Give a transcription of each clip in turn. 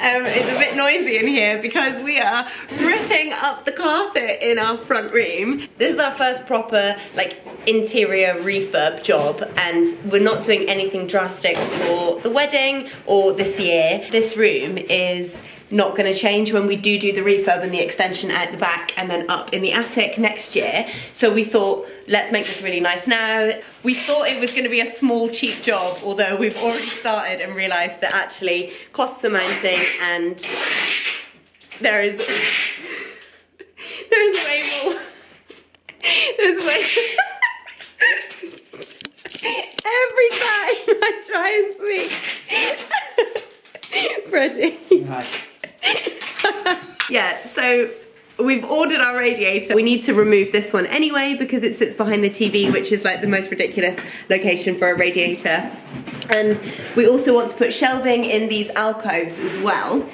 It's a bit noisy in here because we are ripping up the carpet in our front room. This is our first proper like interior refurb job, and we're not doing anything drastic for the wedding or this year. This room is not going to change when we do the refurb and the extension out the back and then up in the attic next year. So we thought, let's make this really nice now. We thought it was going to be a small cheap job, although we've already started and realised that actually costs are mounting, and there's way more. There's way every time I try and speak. Freddie. Hi. Yeah, so we've ordered our radiator. We need to remove this one anyway because it sits behind the TV, which is like the most ridiculous location for a radiator. And we also want to put shelving in these alcoves as well.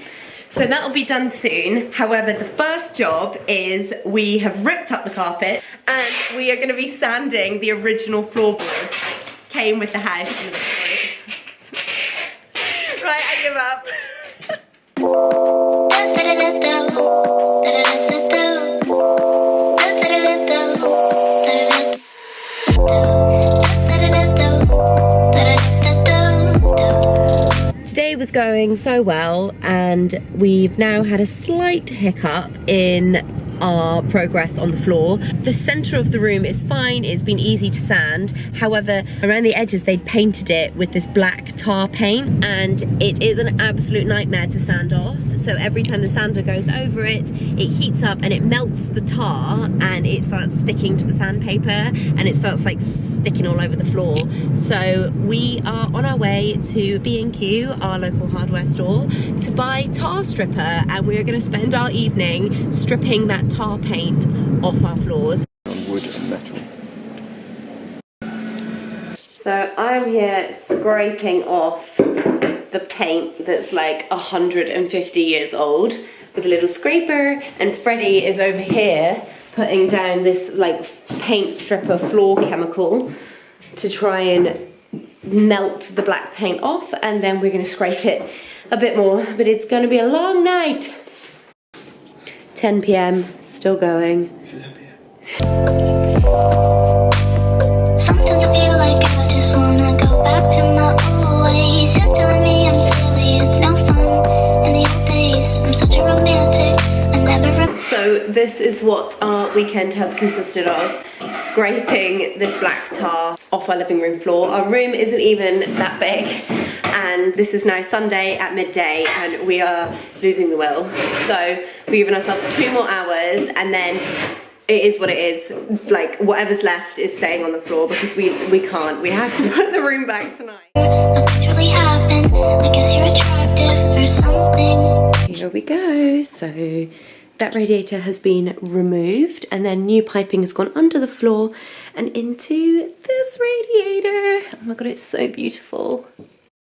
So that'll be done soon. However, the first job is we have ripped up the carpet and we are going to be sanding the original floorboards. Came with the house. Right, I give up. Today was going so well, and we've now had a slight hiccup in our progress on the floor. The center of the room is fine, it's been easy to sand. However, around the edges they painted it with this black tar paint, and it is an absolute nightmare to sand off. So every time the sander goes over it, it heats up and it melts the tar and it starts sticking to the sandpaper and it starts like sticking all over the floor. So we are on our way to B&Q, our local hardware store, to buy tar stripper, and we are going to spend our evening stripping that tar paint off our floors. On wood and metal. So I'm here scraping off the paint that's like 150 years old with a little scraper, and Freddie is over here putting down this like paint stripper floor chemical to try and melt the black paint off, and then we're going to scrape it a bit more, but it's going to be a long night. 10 p.m, still going. Sometimes I feel like I just wanna go back to my old ways. You're telling me I'm silly, it's no fun. In the old days, I'm such a romantic. I never. So this is what our weekend has consisted of: scraping this black tar off our living room floor. Our room isn't even that big, and this is now Sunday at midday and we are losing the will. So we're giving ourselves 2 more hours, and then it is what it is. Like, whatever's left is staying on the floor because we can't. We have to put the room back tonight. What's really happened? I guess you're attractive or something. Here we go. So that radiator has been removed, and then new piping has gone under the floor and into this radiator. Oh my god, it's so beautiful.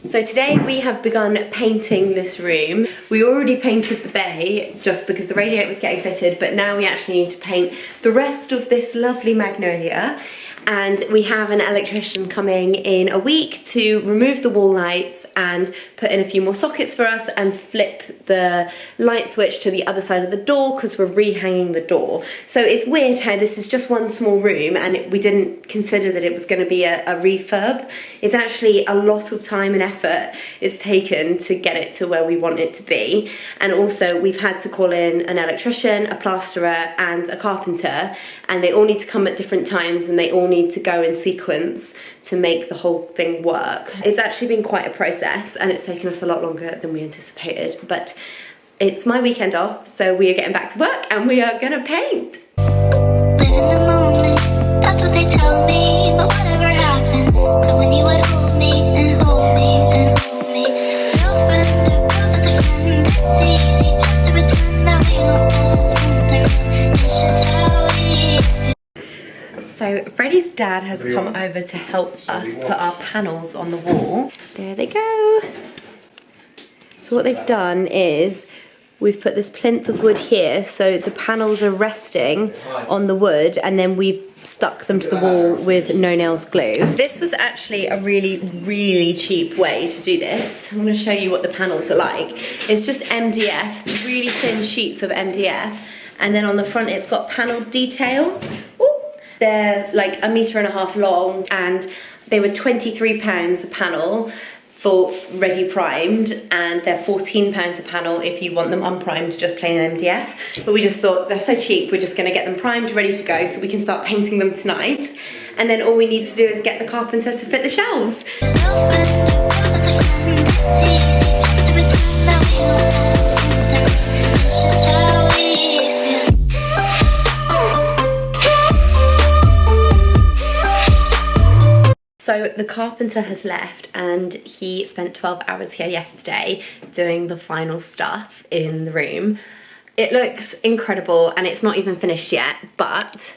So today we have begun painting this room. We already painted the bay just because the radiator was getting fitted, but now we actually need to paint the rest of this lovely magnolia. And we have an electrician coming in a week to remove the wall lights and put in a few more sockets for us and flip the light switch to the other side of the door because we're rehanging the door. So it's weird how this is just one small room and we didn't consider that it was going to be a refurb. It's actually a lot of time and effort it's taken to get it to where we want it to be. And also we've had to call in an electrician, a plasterer and a carpenter, and they all need to come at different times and they all need to go in sequence to make the whole thing work. It's actually been quite a process and it's taken us a lot longer than we anticipated, but it's my weekend off, so we are getting back to work and we are gonna paint. Live in the moment, that's what they tell me, but whatever happened to when you would hold me and hold me and hold me. Girlfriend or girl that's a friend, it's easy just to pretend that we don't have something. It's just how we. So Freddie's dad has come over to help us put our panels on the wall. There they go. So what they've done is we've put this plinth of wood here, so the panels are resting on the wood, and then we've stuck them to the wall with no nails glue. This was actually a really cheap way to do this. I'm going to show you what the panels are like. It's just MDF, really thin sheets of MDF, and then on the front it's got panel detail. Ooh. They're like 1.5 meters long, and they were £23 a panel for ready primed, and they're £14 a panel if you want them unprimed, just plain MDF. But we just thought they're so cheap, we're just gonna get them primed, ready to go, so we can start painting them tonight. And then all we need to do is get the carpenter to fit the shelves. So the carpenter has left, and he spent 12 hours here yesterday doing the final stuff in the room. It looks incredible, and it's not even finished yet, but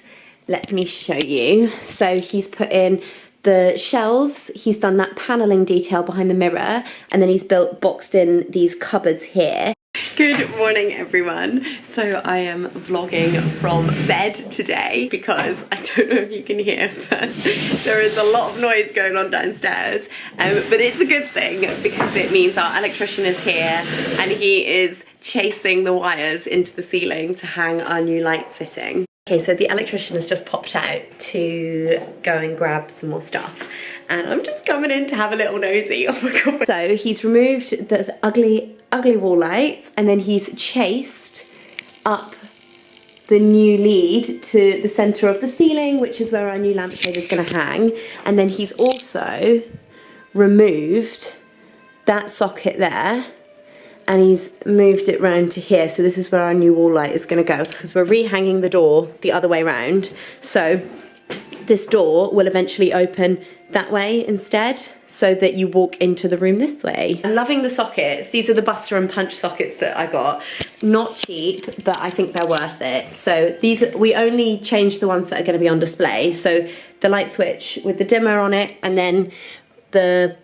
let me show you. So he's put in the shelves, he's done that paneling detail behind the mirror, and then he's boxed in these cupboards here. Good morning, everyone. So I am vlogging from bed today because I don't know if you can hear, but there is a lot of noise going on downstairs. But it's a good thing because it means our electrician is here and he is chasing the wires into the ceiling to hang our new light fitting. Okay, so the electrician has just popped out to go and grab some more stuff, and I'm just coming in to have a little nosy. Oh my god. So he's removed the ugly wall lights, and then he's chased up the new lead to the center of the ceiling, which is where our new lampshade is going to hang. And then he's also removed that socket there, and he's moved it round to here. So this is where our new wall light is going to go, because we're rehanging the door the other way round. So this door will eventually open that way instead, so that you walk into the room this way. I'm loving the sockets. These are the Buster and Punch sockets that I got. Not cheap, but I think they're worth it. So these, we only changed the ones that are going to be on display. So the light switch with the dimmer on it, and then the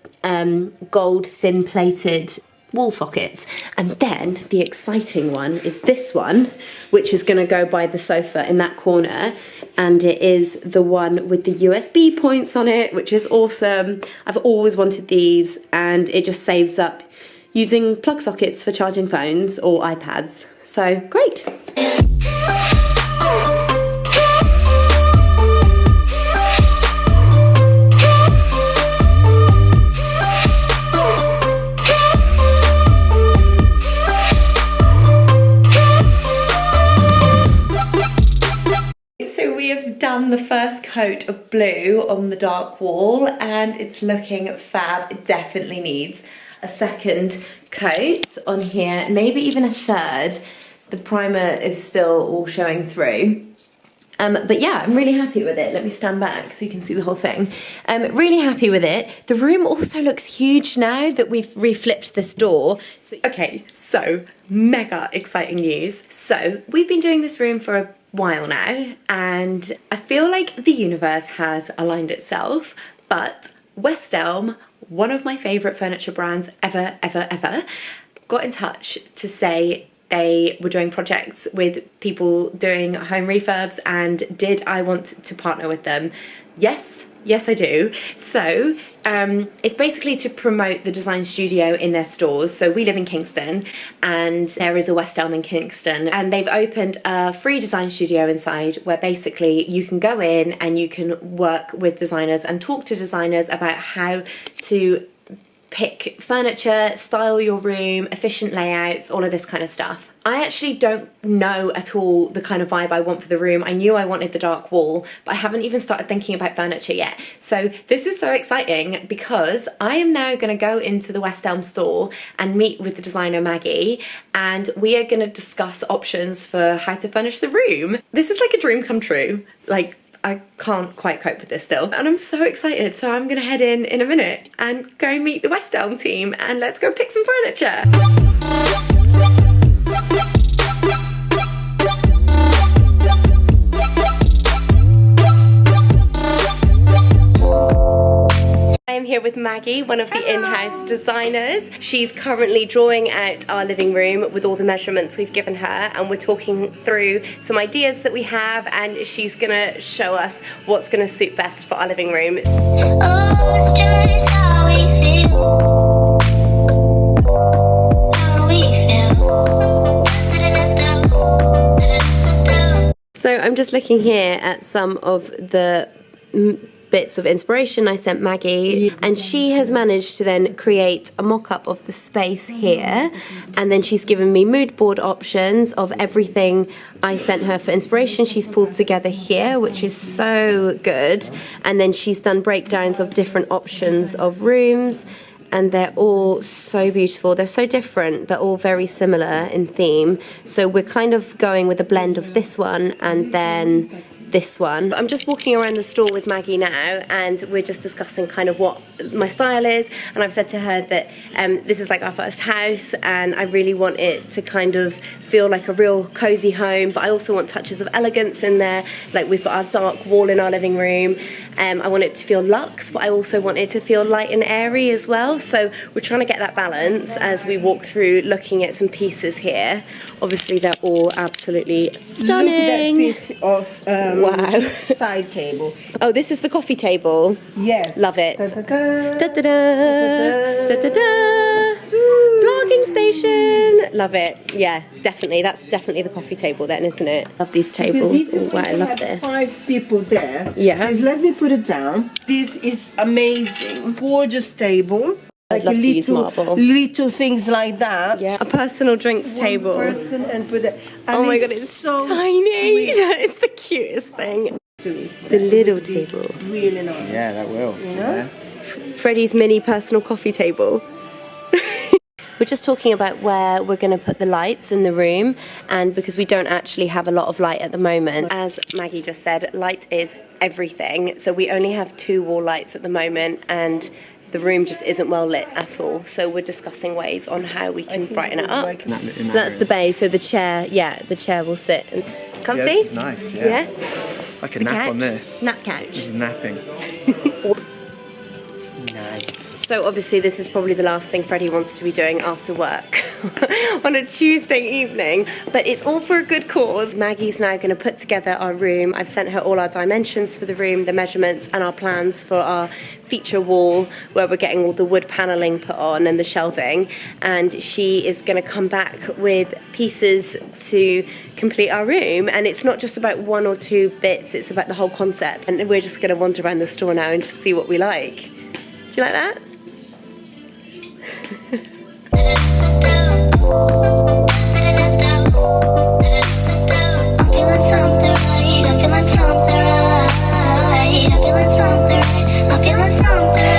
gold thin plated wall sockets. And then the exciting one is this one, which is going to go by the sofa in that corner, and it is the one with the USB points on it, which is awesome. I've always wanted these, and it just saves up using plug sockets for charging phones or iPads. So great. Done the first coat of blue on the dark wall, and it's looking fab. It definitely needs a second coat on here, maybe even a third. The primer is still all showing through. But yeah, I'm really happy with it. Let me stand back so you can see the whole thing. Really happy with it. The room also looks huge now that we've reflipped this door. Okay, so mega exciting news. So we've been doing this room for a while now, and I feel like the universe has aligned itself, but West Elm, one of my favourite furniture brands ever, got in touch to say they were doing projects with people doing home refurbs, and did I want to partner with them? Yes I do. So it's basically to promote the design studio in their stores. So we live in Kingston, and there is a West Elm in Kingston, and they've opened a free design studio inside where basically you can go in and you can work with designers and talk to designers about how to pick furniture, style your room, efficient layouts, all of this kind of stuff. I actually don't know at all the kind of vibe I want for the room. I knew I wanted the dark wall, but I haven't even started thinking about furniture yet. So this is so exciting because I am now going to go into the West Elm store and meet with the designer Maggie, and we are going to discuss options for how to furnish the room. This is like a dream come true. Like, I can't quite cope with this still, and I'm so excited. So I'm gonna head in a minute and go meet the West Elm team, and let's go pick some furniture. here with Maggie, one of the in-house designers. She's currently drawing out our living room with all the measurements we've given her, and we're talking through some ideas that we have, and she's gonna show us what's gonna suit best for our living room. Oh, it's just how we feel. How we feel. So I'm just looking here at some of the bits of inspiration I sent Maggie, and she has managed to then create a mock-up of the space here, and then she's given me mood board options of everything I sent her for inspiration. She's pulled together here, which is so good, and then she's done breakdowns of different options of rooms, and they're all so beautiful. They're so different but all very similar in theme, so we're kind of going with a blend of this one and then this one. I'm just walking around the store with Maggie now, and we're just discussing kind of what my style is, and I've said to her that this is like our first house, and I really want it to kind of feel like a real cozy home, but I also want touches of elegance in there. Like, we've got our dark wall in our living room. I want it to feel luxe, but I also want it to feel light and airy as well. So we're trying to get that balance as we walk through looking at some pieces here. Obviously they're all absolutely stunning. Look at that piece of wow. side table. Oh, this is the coffee table. Yes. Love it. Da, da, da. Da, da, da, da, da, da. Vlogging station. Love it. Yeah, definitely. That's definitely the coffee table then, isn't it? Love these tables. Because if Oh, you wow, I love have this. 5 people there, Yeah. just let me put it down. This is amazing. Gorgeous table. I'd love to use marble. Little things like that. Yeah, a personal drinks One table. person and put it. Oh my god, it's so tiny. sweet. It's the cutest thing. Sweet. The little That would be table. Really nice. Yeah, that will. You know? Freddie's mini personal coffee table. We're just talking about where we're going to put the lights in the room, and because we don't actually have a lot of light at the moment. As Maggie just said, light is everything, so we only have 2 wall lights at the moment, and the room just isn't well lit at all, so we're discussing ways on how we can brighten it up. So that's the bay, so the chair, yeah, the chair will sit. And comfy? Yeah, this is nice, yeah. I could The nap couch? on this. Nap couch. This is napping. Nice. So obviously this is probably the last thing Freddie wants to be doing after work on a Tuesday evening, but it's all for a good cause. Maggie's now going to put together our room. I've sent her all our dimensions for the room, the measurements, and our plans for our feature wall where we're getting all the wood paneling put on and the shelving, and she is going to come back with pieces to complete our room. And it's not just about 1 or 2 bits, it's about the whole concept, and we're just going to wander around the store now and just see what we like. Do you like that? I'm feeling something right, I'm feeling something right, I'm feeling something right, I'm feeling something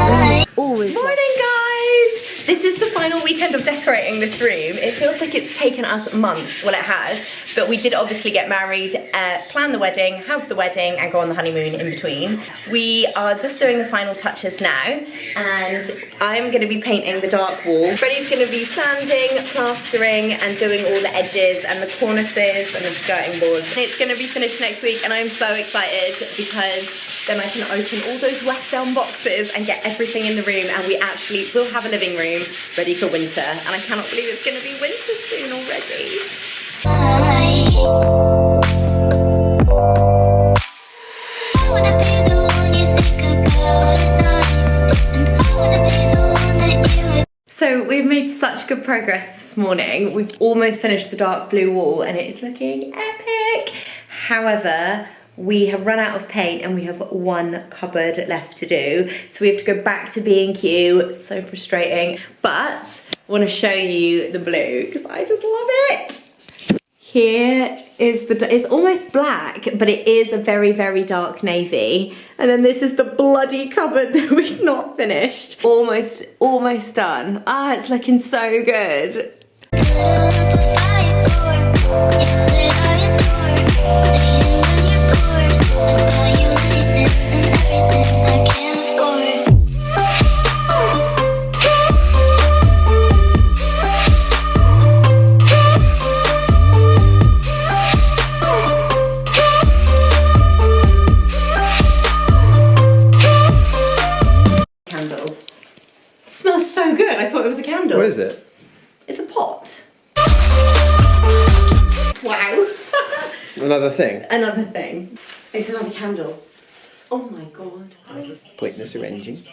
right. Always. Morning, guys! This is the final weekend of decorating this room. It feels like it's taken us months. Well, it has, but we did obviously get married, plan the wedding, have the wedding, and go on the honeymoon in between. We are just doing the final touches now, and I'm going to be painting the dark wall. Freddie's going to be sanding, plastering, and doing all the edges and the cornices and the skirting boards. It's going to be finished next week, and I'm so excited because then I can open all those West Elm boxes and get everything in the room, and we actually will have a living room ready for winter, and I cannot believe it's going to be winter soon already. I wanna be the one you think about at night, and I wanna be the one that you. So we've made such good progress this morning. We've almost finished the dark blue wall and it is looking epic. However, we have run out of paint and we have 1 cupboard left to do. So we have to go back to B&Q. So frustrating. But I want to show you the blue because I just love it. Here is it's almost black, but it is a very, very dark navy. And then this is the bloody cupboard that we've not finished. Almost done. Ah, it's looking so good. Another thing. Another thing. It's another candle. Oh my god. Pointless arranging.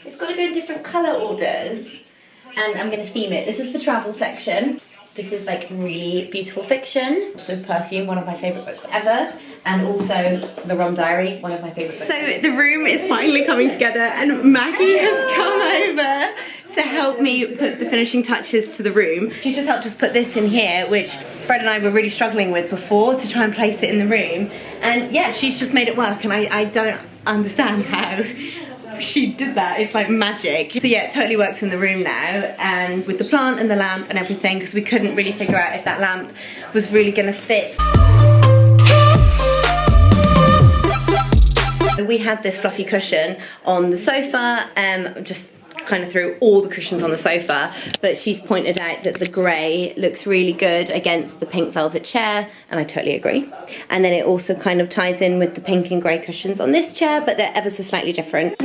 It's got to go in different colour orders. And I'm going to theme it. This is the travel section. This is like really beautiful fiction. So Perfume, one of my favourite books ever. And also The Rum Diary, one of my favourite books. So the room is finally coming together and Maggie has come over to help me put the finishing touches to the room. She's just helped us put this in here, which Fred and I were really struggling with before to try and place it in the room. And yeah, she's just made it work and I don't understand how she did that. It's like magic. So yeah, it totally works in the room now, and with the plant and the lamp and everything, because we couldn't really figure out if that lamp was really gonna fit. We had this fluffy cushion on the sofa, just kind of threw all the cushions on the sofa, but she's pointed out that the grey looks really good against the pink velvet chair, and I totally agree. And then it also kind of ties in with the pink and grey cushions on this chair, but they're ever so slightly different.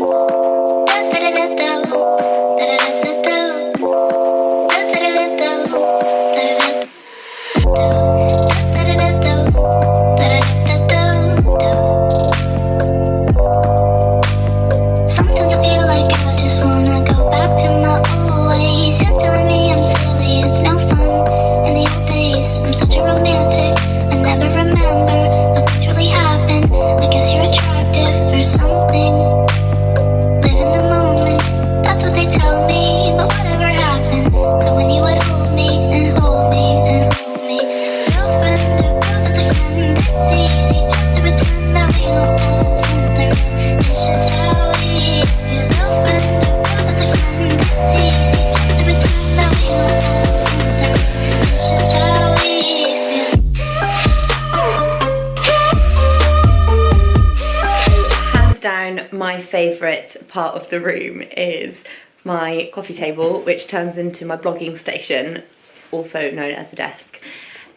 My favourite part of the room is my coffee table, which turns into my blogging station, also known as a desk.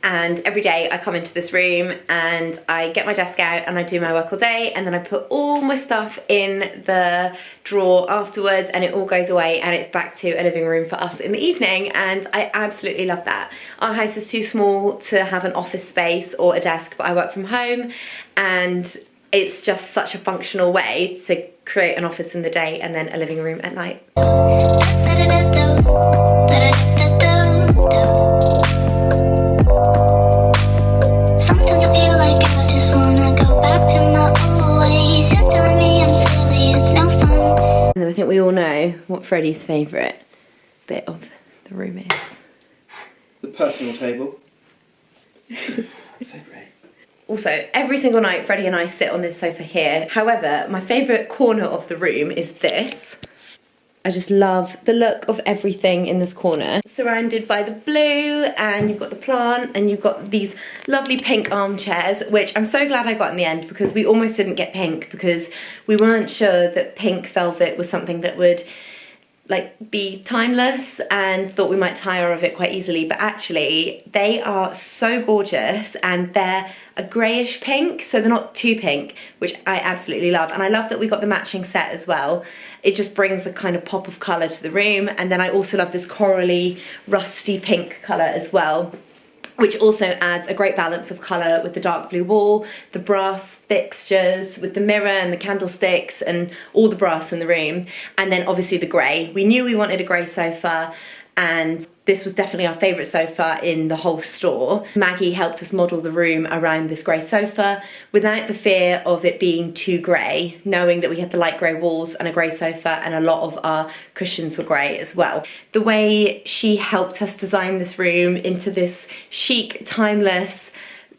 And every day I come into this room and I get my desk out and I do my work all day, and then I put all my stuff in the drawer afterwards and it all goes away and it's back to a living room for us in the evening, and I absolutely love that. Our house is too small to have an office space or a desk, but I work from home, and it's just such a functional way to create an office in the day and then a living room at night. Sometimes I feel like I just wanna go back to my old ways. You're telling me I'm silly, it's no fun. And then I think we all know what Freddie's favourite bit of the room is. The personal table. So great. Also, every single night Freddie and I sit on this sofa here. However, my favourite corner of the room is this. I just love the look of everything in this corner. Surrounded by the blue, and you've got the plant, and you've got these lovely pink armchairs, which I'm so glad I got in the end, because we almost didn't get pink because we weren't sure that pink velvet was something that would like be timeless, and thought we might tire of it quite easily, but actually they are so gorgeous, and they're a greyish pink, so they're not too pink, which I absolutely love. And I love that we got the matching set as well. It just brings a kind of pop of colour to the room. And then I also love this corally rusty pink colour as well, which also adds a great balance of colour with the dark blue wall, the brass fixtures with the mirror and the candlesticks and all the brass in the room, and then obviously the grey. We knew we wanted a grey sofa, and this was definitely our favourite sofa in the whole store. Maggie helped us model the room around this grey sofa without the fear of it being too grey, knowing that we had the light grey walls and a grey sofa, and a lot of our cushions were grey as well. The way she helped us design this room into this chic, timeless,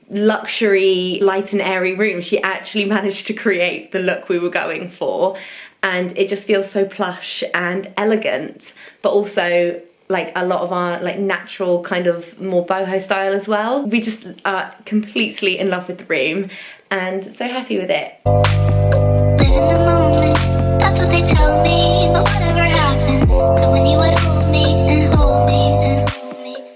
luxury, light and airy room, she actually managed to create the look we were going for, and it just feels so plush and elegant, but also like a lot of our like natural kind of more boho style as well. We just are completely in love with the room and so happy with it. Live in the moment, that's what they tell me. But whatever happened to when you would hold me